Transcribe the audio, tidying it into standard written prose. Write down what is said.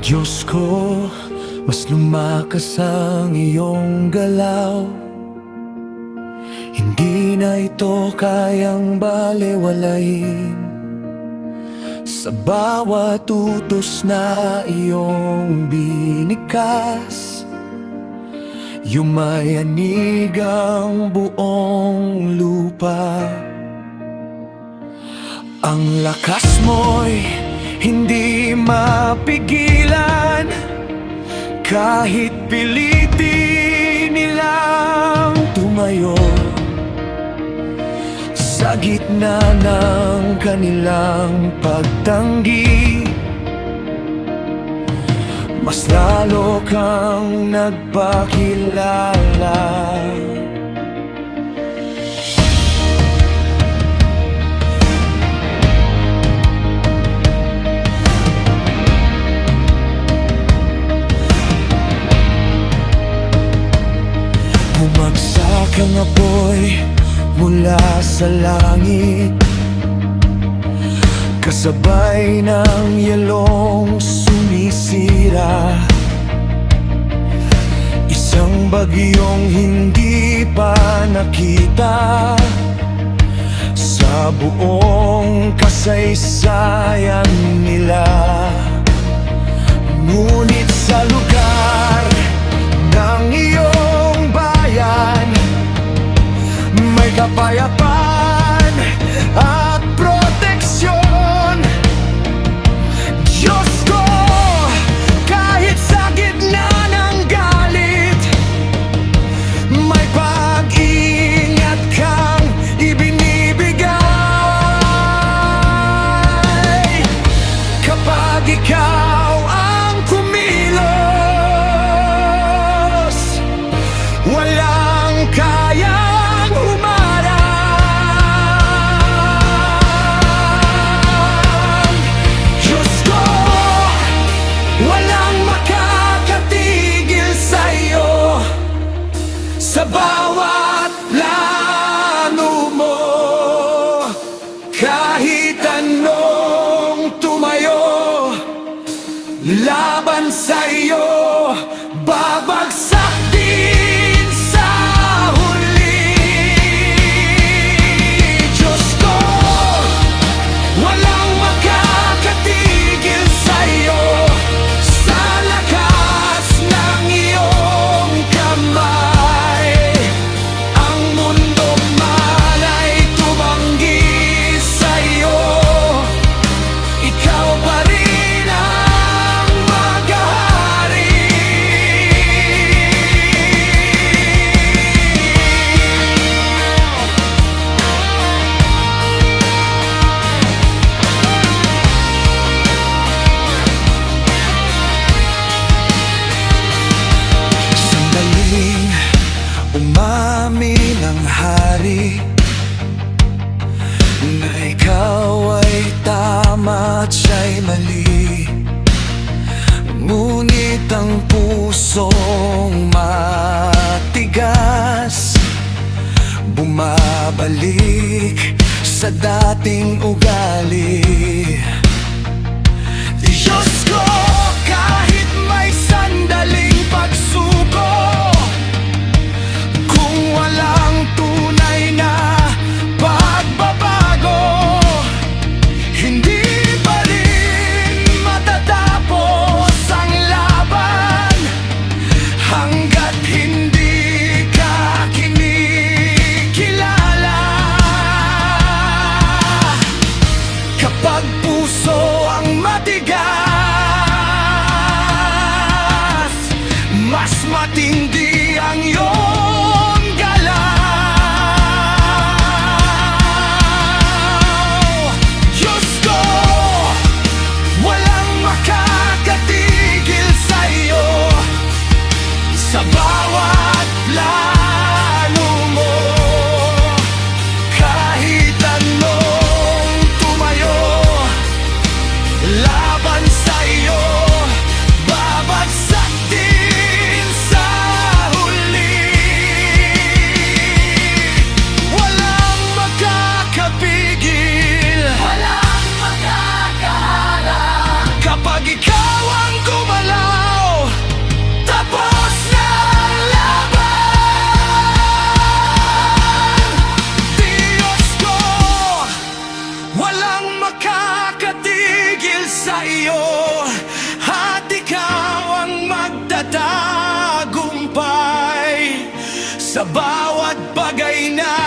Diyos ko, mas lumakas ang iyong galaw. Hindi na ito kayang balewalain. Sa bawat utos na iyong binikas, yumayanig ang buong lupa. Ang lakas mo'y hindi mapigilan, kahit pilitin nilang tumayo. Sa gitna ng kanilang pagtanggi, mas lalo kang nagpakilala. Bumagsak ang apoy mula sa langit, kasabay ng yelong sumisira. Isang bagyong hindi pa nakita sa buong kasaysayan nila. Ngunit sa lugar ng iyong bayan, may kapayapaan at proteksyon. Diyos ko, kahit sa gitna ng galit, may pag-iingat kang ibinibigay. Kapag ikaw ang kumilos, walang kaya sa bawat plano mo. Kahit anong tumayo laban sa'yo, babagsak din sa huli. Diyos ko, walang makakatigil sa'yo. Sa lakas ng iyong kamay, umamin ang hari na ikaw ay tama at siya'y mali. Ngunit ang pusong matigas bumabalik sa dating ugali. Diyos ko, kahit may sandaling pagsuko, kung walang tunay na pagbabago, hindi pa rin matatapos ang laban hanggat hindi ka kinikilala. Kapag puso ang matigas, mas matindi ang iyong galaw. Diyos ko, walang makakatigil sa'yo. Sa bawat plano mo, kahit anong tumayo laban sa'yo, babagsak din sa huli. tagumpay sa bawat bagay na